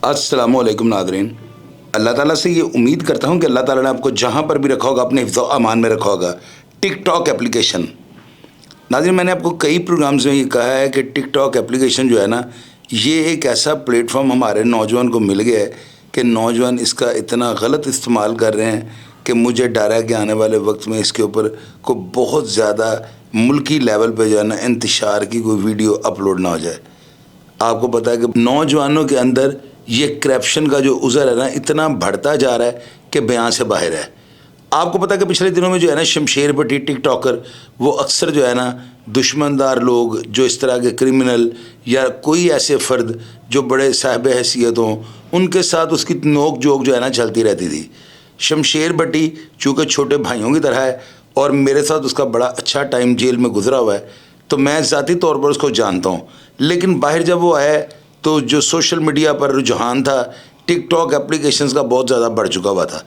अस्सलामुअलैकुम नादरीन। अल्लाह ताला से ये उम्मीद करता हूँ कि अल्लाह ताला ने आपको जहाँ पर भी रखा होगा अपने हिफ्ज़ व अमान में रखा होगा। टिकटॉक एप्लीकेशन, नादरीन मैंने आपको कई प्रोग्राम्स में ये कहा है कि टिकटॉक एप्लीकेशन जो है ना, ये एक ऐसा प्लेटफॉर्म हमारे नौजवान को मिल गया है कि नौजवान इसका इतना गलत इस्तेमाल कर रहे हैं कि मुझे डर है कि आने वाले वक्त में इसके ऊपर को बहुत ज़्यादा मुल्की लेवल पे जो है ना इंतशार की कोई वीडियो अपलोड ना हो जाए। आपको पता है कि नौजवानों के अंदर ये करप्शन का जो उज़र है ना इतना बढ़ता जा रहा है कि बयां से बाहर है। आपको पता है कि पिछले दिनों में जो है ना शमशेर भट्टी टिकटॉकर, वो अक्सर जो है ना दुश्मनदार लोग, जो इस तरह के क्रिमिनल या कोई ऐसे फ़र्द जो बड़े साहिब हैसियत हों, उनके साथ उसकी नोक जोक जो है ना चलती रहती थी। शमशेर भट्टी चूँकि छोटे भाइयों की तरह है और मेरे साथ उसका बड़ा अच्छा टाइम जेल में गुजरा हुआ है, तो मैं ज़ाती तौर पर उसको जानता हूँ। लेकिन बाहर जब वो आया तो जो सोशल मीडिया पर रुझान था टिकटॉक एप्लीकेशंस का बहुत ज़्यादा बढ़ चुका हुआ था।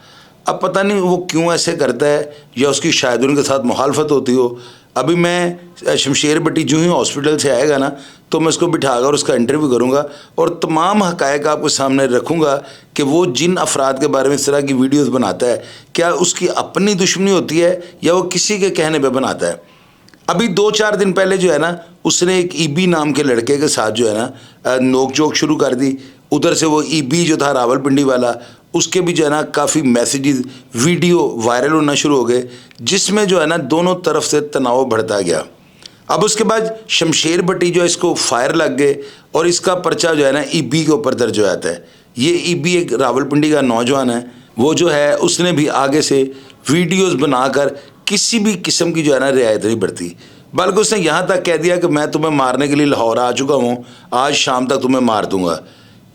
अब पता नहीं वो क्यों ऐसे करता है, या उसकी शायद उनके साथ मुखालफत होती हो। अभी मैं शमशेर भट्टी जो ही हॉस्पिटल से आएगा ना, तो मैं उसको बिठाकर उसका इंटरव्यू करूँगा और तमाम हक़ाइक़ आपके सामने रखूँगा कि वो जिन अफराद के बारे में इस तरह की वीडियोज़ बनाता है, क्या उसकी अपनी दुश्मनी होती है या वो किसी के कहने पर बनाता है। अभी 2-4 दिन पहले जो है ना उसने एक ईबी नाम के लड़के के साथ जो है ना नोक झोंक शुरू कर दी। उधर से वो ईबी जो था रावलपिंडी वाला, उसके भी जो है ना काफ़ी मैसेजेस वीडियो वायरल होना शुरू हो गए, जिसमें जो है ना दोनों तरफ से तनाव बढ़ता गया। अब उसके बाद शमशेर भट्टी जो है इसको फायर लग गए और इसका पर्चा जो है ना ईबी के ऊपर दर्ज हो जाता है। ये ईबी एक रावलपिंडी का नौजवान है, वो जो है उसने भी आगे से वीडियोज़ बनाकर किसी भी किस्म की जो है ना रियायत नहीं बरती, बल्कि उसने यहाँ तक कह दिया कि मैं तुम्हें मारने के लिए लाहौर आ चुका हूँ, आज शाम तक तुम्हें मार दूंगा।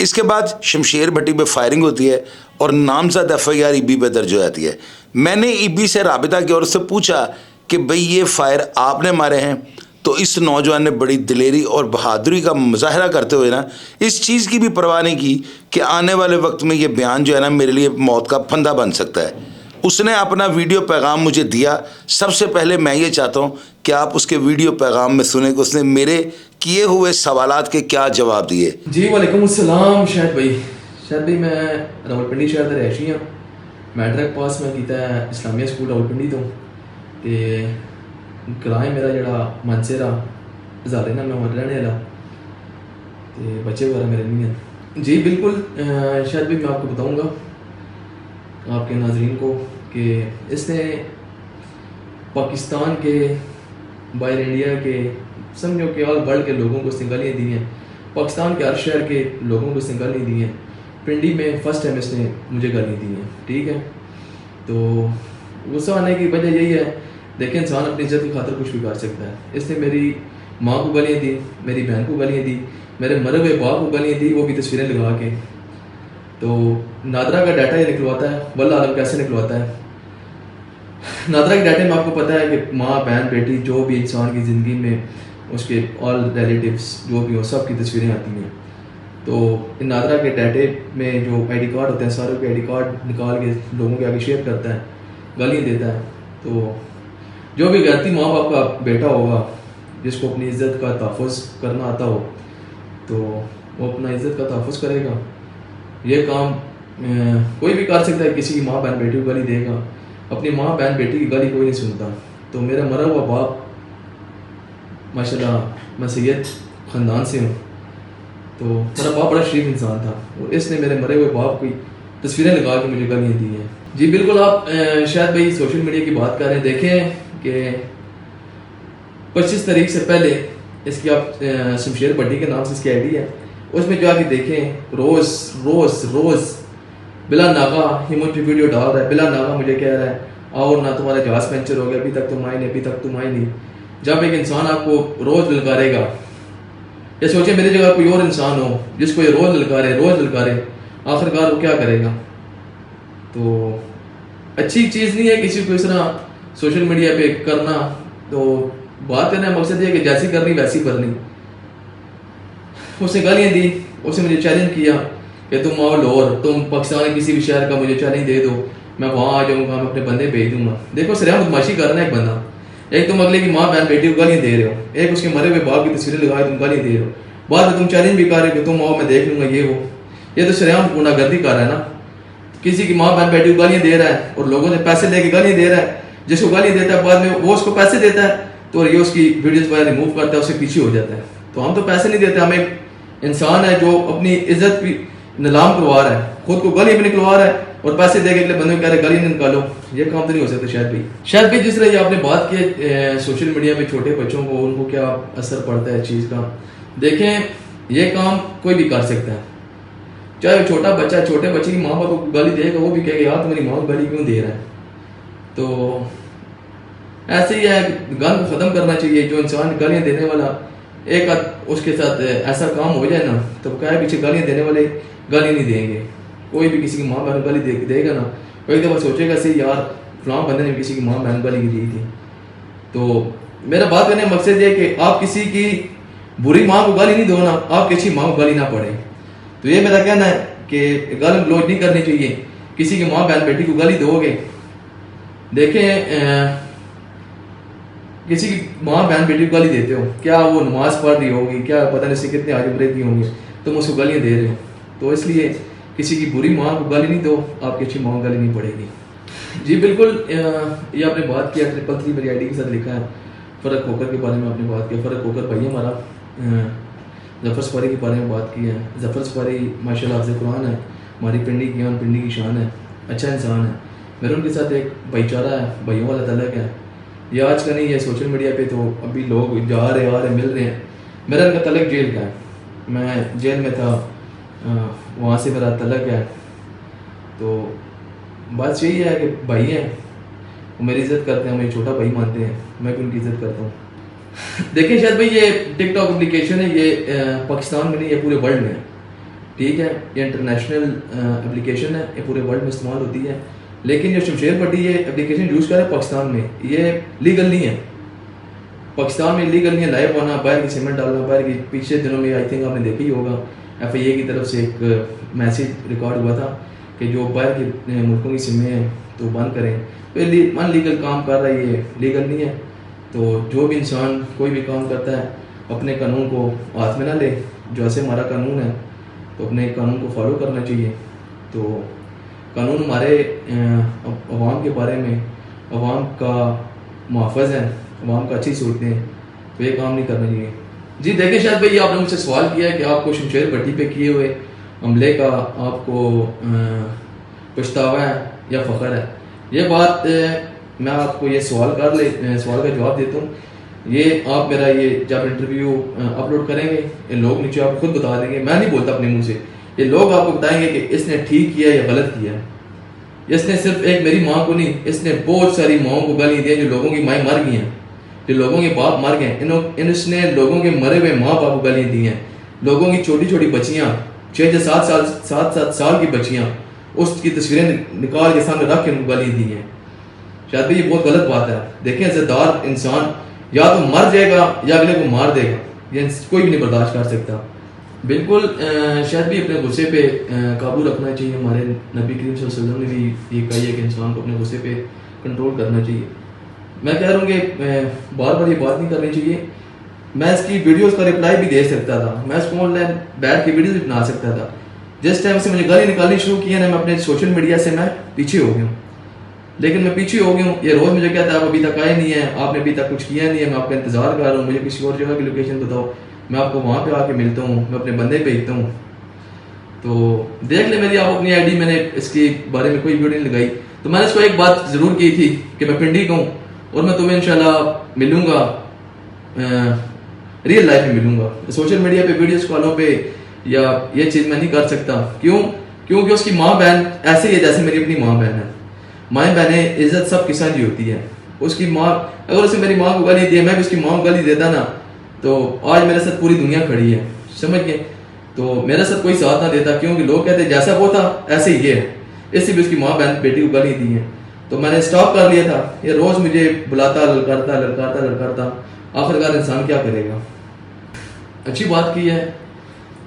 इसके बाद शमशेर भट्टी पे फायरिंग होती है और नामजद FIR ईबी पे दर्ज हो जाती है। मैंने ईबी से राबिता किया और उससे पूछा कि भाई ये फायर आपने मारे हैं? तो इस नौजवान ने बड़ी दिलेरी और बहादुरी का मुजाहरा करते हुए ना इस चीज़ की भी परवाह नहीं की कि आने वाले वक्त में ये बयान जो है ना मेरे लिए मौत का फंदा बन सकता है। उसने अपना वीडियो पैगाम मुझे दिया। सबसे पहले मैं ये चाहता हूँ कि आप उसके वीडियो पैगाम में सुने कि उसने मेरे किए हुए सवालात के क्या जवाब दिए। जी वालेकुम अस्सलाम शाहिद भाई मैं रावलपिंडी शहर का रहायशी हाँ। मैट्रिक पास मैं किया इस्लामिया स्कूल रावलपिंडी तो ग्रां मेरा जड़ा मनसेरा हज़ारे ना मैं वहाँ रहने वाला तो बच्चे वगैरह मेरे नहीं हैं। जी बिल्कुल शायद भी मैं आपको बताऊँगा आपके नाजरीन को कि इसने पाकिस्तान के, बाहर इंडिया के, समझो कि ऑल वर्ल्ड के लोगों को इसने गालियाँ दी हैं। पाकिस्तान के हर शहर के लोगों को इसने गालियाँ दी हैं। पिंडी में फर्स्ट टाइम इसने मुझे गालियाँ दी हैं, ठीक है। तो गुस्सा आने की वजह यही है, देखिए इंसान अपनी इज्जत की खातिर कुछ भी कर सकता है। इसने मेरी माँ को गालियाँ दी, मेरी बहन को गालियाँ दी, मेरे मरे हुए बाप को गालियाँ दी, वो भी तस्वीरें लगा के। तो नादरा का डाटा ये निकलवाता है, वल्लाह आलम कैसे निकलवाता है। नादरा के डाटे में आपको पता है कि माँ बहन बेटी जो भी इंसान की ज़िंदगी में उसके ऑल रिलेटिव्स जो भी हो सब की तस्वीरें आती हैं। तो इन नादरा के डाटे में जो ID कार्ड होते हैं सारों के ID कार्ड निकाल के लोगों के आगे शेयर करता है, गालियाँ देता है। तो जो भी गलती माँ बाप का बेटा होगा जिसको अपनी इज़्ज़त का तहफ़्फ़ुज़ करना आता हो, तो वो अपना इज़्ज़त का तहफ़्फ़ुज़ करेगा। ये काम कोई भी कर सकता है, किसी की माँ बहन बेटी को गाली देगा, अपनी माँ बहन बेटी की गाली कोई नहीं सुनता। तो मेरा मरा हुआ बाप माशाल्लाह मैं सैयद ख़ानदान से हूँ, तो मेरा बाप बड़ा शरीफ इंसान था और इसने मेरे मरे हुए बाप की तस्वीरें लगा के मुझे गालियाँ दी हैं। जी बिल्कुल आप शायद भाई सोशल मीडिया की बात कर रहे हैं, देखें कि 25 तारीख से पहले इसकी आप शमशेर भट्टी के नाम से इसकी ID है, उसमें जाके देखें रोज़ बिला नागा ही मुझ पर वीडियो डाल रहा है। बिला नागा मुझे कह रहा है और ना तुम्हारा जहाज़ पंचर हो गया, अभी तक तुम आए नहीं। जब एक इंसान आपको रोज़ ललकारेगा, या सोचे मेरी जगह कोई और इंसान हो जिसको ये रोज़ ललकारे, आखिरकार वो क्या करेगा। तो अच्छी चीज़ नहीं है किसी को इस तरह सोशल मीडिया पे करना। तो बात करने का मकसद ये है कि जैसी करनी वैसी भरनी। उसने गालियाँ दी, उसने मुझे चैलेंज किया कि तुम आओ लाहौर, तुम पाकिस्तान के किसी भी शहर का मुझे चैलेंज दे दो, मैं वहाँ आ जाऊँगा, मैं अपने बंदे भेज दूंगा। देखो सरेआम बदमाशी कर रहा है एक बंदा, एक तुम अगले की माँ बहन बेटी को गालियाँ दे रहे हो, एक उसके मरे हुए बाप की तस्वीरें लगाए तुम गालियाँ दे रहे हो, बाद में तुम चैलेंज भी कर रहे हो कि तुम आओ मैं देख लूँगा ये वो। ये तो सरेआम गुंडागर्दी कर रहा है ना। किसी की माँ बहन बेटी को गालियाँ दे रहा है और लोगों से पैसे लेके गालियाँ दे रहा है, जिसको गालियाँ देता है बाद में वो उसको पैसे देता है तो ये उसकी वीडियोस वगैरह रिमूव करता है, उससे पीछे हो जाता है। तो हम तो पैसे नहीं देते, हम एक इंसान है जो अपनी इज्जत भी नीलाम करवा रहा है, खुद को गालियाँ भी निकलवा रहा है और पैसे दे के अगले बंदे को कह रहे गालियाँ निकालो। ये काम तो नहीं हो सकता। शायद भाई जिस तरह ये आपने बात की सोशल मीडिया पे छोटे बच्चों को उनको क्या असर पड़ता है इस चीज़ का, देखें ये काम कोई भी कर सकता है, चाहे छोटा बच्चा, छोटे बच्चे की माँ बाप को गाली देगा वो भी कहेगा यार तुम्हारी माँ को गाली क्यों दे रहा है। तो ऐसे ही है, गन को ख़त्म करना चाहिए। जो इंसान गालियाँ देने वाला एक उसके साथ ऐसा काम हो जाए ना तो क्या है, पीछे गालियाँ देने वाले गाली नहीं देंगे। कोई भी किसी की माँ बहन गाली देगा ना, कोई दफ़ा सोचेगा सही यार फलां बंदे ने किसी की माँ बहन गाली दी थी। तो मेरा बात करने का मकसद ये है कि आप किसी की बुरी माँ को गाली नहीं दो ना, आपकी अच्छी माँ को गाली ना पड़े। तो ये मेरा कहना है कि गाली गलौज नहीं करनी चाहिए। किसी की माँ बहन बेटी को गाली दोगे, देखें किसी की माँ बहन बेटी को गाली देते हो, क्या वो नमाज पढ़ रही होगी, क्या पता नहीं से कितने आज उम्र की होंगी, तुम उसको गालियाँ दे रहे हो। तो इसलिए किसी की बुरी माँ को गाली नहीं दो, आपकी अच्छी माँ को गाली नहीं पड़ेगी। जी बिल्कुल, ये आपने बात किया, 333 मेरी आईडी के साथ लिखा है। फ़र्क होकर के बारे में आपने बात किया, फ़र्क होकर भाई हमारा जफ़र सफारी के बारे में बात की है। जफ़र सफारी माशाल्लाह हाफ़िज़ कुरान है, हमारी पिंडी की जान, पिंडी की शान है, अच्छा इंसान है। मेरा उनके साथ एक भाईचारा है, भाइयों वाला तलक है। ये आज का नहीं है, सोशल मीडिया पे तो अभी लोग जा रहे आ रहे मिल रहे हैं। मेरा उनका तलक जेल का है, मैं जेल में था, वहाँ से मेरा तलक है। तो बात यही है कि भाई हैं, वो मेरी इज़्ज़त करते हैं, मुझे छोटा भाई मानते हैं, मैं भी उनकी इज़्ज़त करता हूँ। देखिए शायद भाई ये टिकटॉक एप्लीकेशन है, ये पाकिस्तान में नहीं, ये पूरे वर्ल्ड में है, ठीक है। ये इंटरनेशनल एप्लीकेशन है, ये पूरे वर्ल्ड में इस्तेमाल होती है। लेकिन जो शमशेर भट्टी ये एप्लीकेशन यूज़ कर रहा है पाकिस्तान में, ये लीगल नहीं है। पाकिस्तान में लीगल नहीं है लाइव आना, बाहर की सीमेंट डालना, बाहर की। पिछले दिनों में आई थिंक आपने देखा ही होगा, FIA की तरफ से एक मैसेज रिकॉर्ड हुआ था कि जो बाहर के मुल्कों की सिमें हैं तो बंद करें। तो ये अनलीगल काम कर रहा है, ये लीगल नहीं है। तो जो भी इंसान कोई भी काम करता है अपने कानून को हाथ में ना ले, जैसे हमारा कानून है तो अपने कानून को फॉलो करना चाहिए। तो कानून हमारे अवाम के बारे में, अवाम का मुहफ़्फ़ज़ है, अवाम का अच्छी सोचते हैं, तो ये काम नहीं करना चाहिए। जी देखिए शायद भाई आपने मुझसे सवाल किया है कि आपको शमशेर भट्टी पे किए हुए हमले का आपको पछतावा है या फ़ख्र है। ये बात मैं आपको ये सवाल का जवाब देता हूँ। ये आप मेरा ये जब इंटरव्यू अपलोड करेंगे, ये लोग नीचे आपको खुद बता देंगे, मैं नहीं बोलता अपने मुंह से, ये लोग आपको बताएंगे कि इसने ठीक किया या गलत किया। इसने सिर्फ एक मेरी माँ को नहीं, इसने बहुत सारी माओं को गाली दी, जो लोगों की माएँ मर गई हैं, जो लोगों के बाप मर गए। इसने लोगों के मरे हुए माँ बाप को गाली दी हैं। लोगों की छोटी छोटी बच्चियाँ, 6-7 साल की बच्चियाँ, उसकी तस्वीरें निकाल के सामने रख के उनको गाली दी हैं। शायद भाई ये बहुत गलत बात है। देखें इज़्ज़तदार इंसान या तो मर जाएगा या अगले को मार देगा, ये कोई भी नहीं बर्दाश्त कर सकता। बिल्कुल शायद भी अपने गुस्से पे काबू रखना चाहिए। हमारे नबी करीम सल्लल्लाहु अलैहि वसल्लम ने भी ये कहा है कि इंसान को अपने गुस्से पे कंट्रोल करना चाहिए। मैं कह रहा हूँ कि बार बार ये बात नहीं करनी चाहिए। मैं इसकी वीडियोस का रिप्लाई भी दे सकता था, मैं इसको ऑनलाइन बैठ के वीडियोस भी बना सकता था। जिस टाइम से मुझे गाली निकालनी शुरू की है ना, मैं अपने सोशल मीडिया से मैं पीछे हो गया हूँ। लेकिन मैं पीछे हो गया हूँ, ये रोज़ मुझे कहता है आप अभी तक आए नहीं है, आपने अभी तक कुछ किया नहीं है, मैं आपका इंतज़ार कर रहा हूँ, मुझे किसी और जगह की लोकेशन बताओ, मैं आपको वहाँ पे आके मिलता हूँ, मैं अपने बंदे भेजता हूँ। तो देख ले मेरी आप अपनी आईडी, मैंने इसके बारे में कोई वीडियो नहीं लगाई। तो मैंने इसको एक बात ज़रूर की थी कि मैं पिंडी का हूँ और मैं तुम्हें इंशाल्लाह मिलूँगा, रियल लाइफ में मिलूँगा। सोशल मीडिया पे वीडियोस कॉलों पे या ये चीज़ मैं नहीं कर सकता। क्योंकि उसकी माँ बहन ऐसे ही है जैसे मेरी अपनी माँ बहन है। माएँ बहनें इज्जत सब की साझी होती है। उसकी माँ, अगर उसे मेरी माँ को गाली दी, मैं भी उसकी माँ को गाली देता ना, तो आज मेरे साथ पूरी दुनिया खड़ी है, समझ गए। तो मेरे साथ कोई साथ ना देता, क्योंकि लोग कहते जैसा वो था ऐसे ही ये है, इससे भी उसकी माँ बहन बेटी को गाली दी है। तो मैंने स्टॉप कर लिया था। ये रोज़ मुझे बुलाता, ललकारता, आखिरकार इंसान क्या करेगा। अच्छी बात की है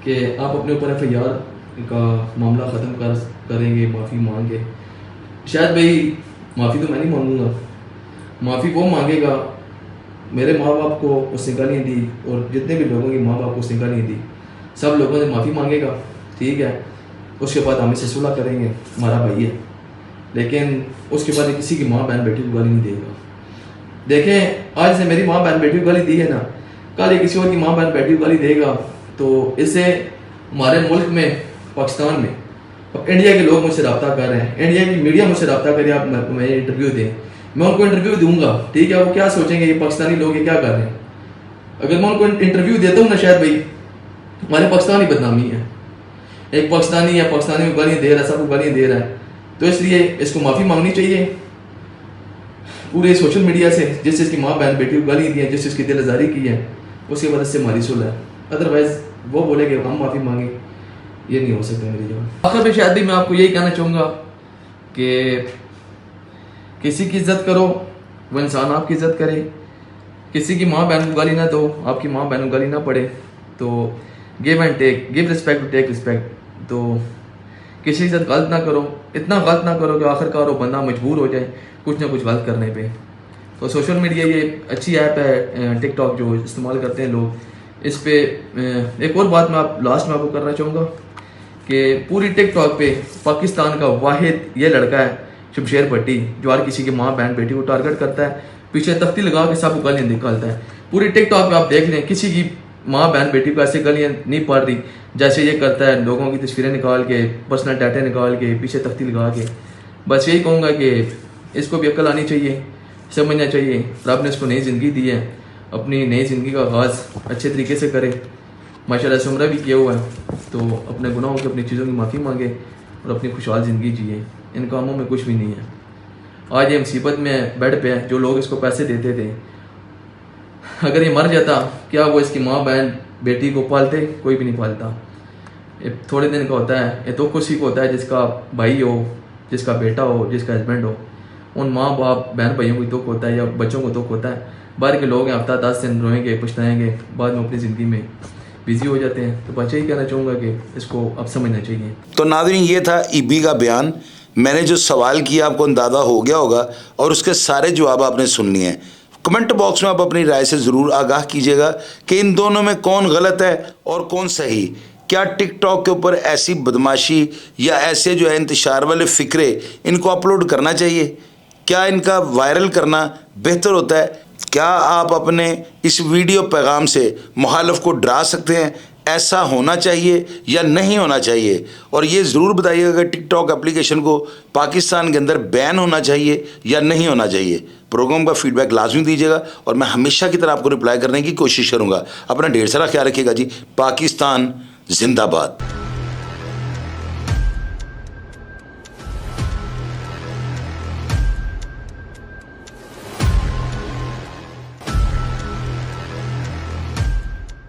कि आप अपने ऊपर FIR का मामला ख़त्म करेंगे माफ़ी मांग के। शायद भाई माफ़ी तो मैं नहीं मांगूंगा, माफ़ी वो मांगेगा मेरे माँ बाप को उसने गालियाँ दी और जितने भी लोगों की माँ बाप को उसने गालियाँ दी, सब लोगों से माफ़ी मांगेगा, ठीक है। उसके बाद हम इससे सुलह करेंगे, हमारा भाई है, लेकिन उसके बाद किसी की माँ बहन बेटी को गाली नहीं देगा। देखें, आज से मेरी माँ बहन बेटी को गाली दी है ना, कल ये किसी और की माँ बहन बेटी को गाली देगा, तो इससे हमारे मुल्क में, पाकिस्तान में, अब इंडिया के लोग मुझसे रब्ता कर रहे हैं, इंडिया की मीडिया मुझसे रब्ता करे, आप मैं इंटरव्यू दें, मैं उनको इंटरव्यू दूंगा, ठीक है। वो क्या सोचेंगे ये पाकिस्तानी लोग ये क्या कर रहे हैं। अगर मैं उनको इंटरव्यू देता हूँ ना, शायद भाई हमारे पाकिस्तान की बदनामी है। एक पाकिस्तानी है, पाकिस्तानी को गालियाँ दे रहा है, सबको गालियाँ दे रहा है, तो इसलिए इसको माफ़ी मांगनी चाहिए पूरे सोशल मीडिया से, जिस चीज़ की माँ बहन बेटी को गाली दी है, जिस चीज़ की दिल आज़ारी की है, उसके बाद इससे हमारी सुलह है। अदरवाइज़ वो बोले कि हम माफ़ी मांगे, ये नहीं हो सकता मेरी जगह। आखिर में शायद भी मैं आपको यही कहना चाहूँगा कि किसी की इज्जत करो, वो इंसान आपकी इज्जत करे। किसी की माँ बहन को गाली ना दो, आपकी माँ बहन को गाली ना पड़े। तो give and take, give respect to take respect. तो किसी के साथ गलत ना करो, इतना गलत ना करो कि आखिरकार वो बंदा मजबूर हो जाए कुछ ना कुछ गलत करने पे। तो सोशल मीडिया ये अच्छी ऐप है, टिकटॉक जो इस्तेमाल करते हैं लोग, इस पे एक और बात मैं लास्ट में आपको करना चाहूँगा कि पूरी टिकटॉक पे पाकिस्तान का वाहिद ये लड़का है शमशेर भट्टी, जो हर किसी की माँ बहन बेटी को टारगेट करता है, पीछे तख्ती लगा के सबको गालियाँ निकालता है। पूरी टिकटॉक पे आप देख लें, किसी की माँ बहन बेटी को ऐसे गालियाँ नहीं पड़ रही जैसे ये करता है, लोगों की तस्वीरें निकाल के, पर्सनल डाटा निकाल के, पीछे तख्ती लगा के। बस यही कहूँगा कि इसको भी अक्ल आनी चाहिए, समझना चाहिए, रब ने इसको नई ज़िंदगी दी है, अपनी नई ज़िंदगी का आगाज़ अच्छे तरीके से करे। माशाल्लाह से उम्र भी किया हुआ है, तो अपने गुनाहों की, अपनी चीज़ों की माफ़ी मांगे और अपनी खुशहाल ज़िंदगी जिए। इन कामों में कुछ भी नहीं है। आज ये मुसीबत में बेड पे है, जो लोग इसको पैसे देते थे, अगर ये मर जाता, क्या वो इसकी माँ बहन बेटी को पालते? कोई भी नहीं पालता। ये थोड़े दिन का होता है, ये तो खुशी को होता है जिसका भाई हो, जिसका बेटा हो, जिसका हस्बैंड हो, उन माँ बाप बहन भाइयों को दुख होता है या बच्चों को दुख होता है। बाहर के लोग हैं, हफ्ता 10 दिन रोएंगे, पछताएंगे, बाद में अपनी ज़िंदगी में बिजी हो जाते हैं। तो बच्चे ही कहना चाहूँगा कि इसको अब समझना चाहिए। तो नाज़रीन, ये था ईबी का बयान। मैंने जो सवाल किया आपको अंदाज़ा हो गया होगा और उसके सारे जवाब आपने सुन लिए हैं। कमेंट बॉक्स में आप अपनी राय से ज़रूर आगाह कीजिएगा कि इन दोनों में कौन गलत है और कौन सही। क्या टिकटॉक के ऊपर ऐसी बदमाशी या ऐसे जो है इंतशार वाले फ़िक्रे, इनको अपलोड करना चाहिए? क्या इनका वायरल करना बेहतर होता है? क्या आप अपने इस वीडियो पैगाम से मुखालिफ को डरा सकते हैं? ऐसा होना चाहिए या नहीं होना चाहिए? और ये ज़रूर बताइएगा कि टिकटॉक एप्लीकेशन को पाकिस्तान के अंदर बैन होना चाहिए या नहीं होना चाहिए। प्रोग्राम का फीडबैक लाजमी दीजिएगा और मैं हमेशा की तरह आपको रिप्लाई करने की कोशिश करूँगा। अपना ढेर सारा ख्याल रखिएगा जी। पाकिस्तान जिंदाबाद।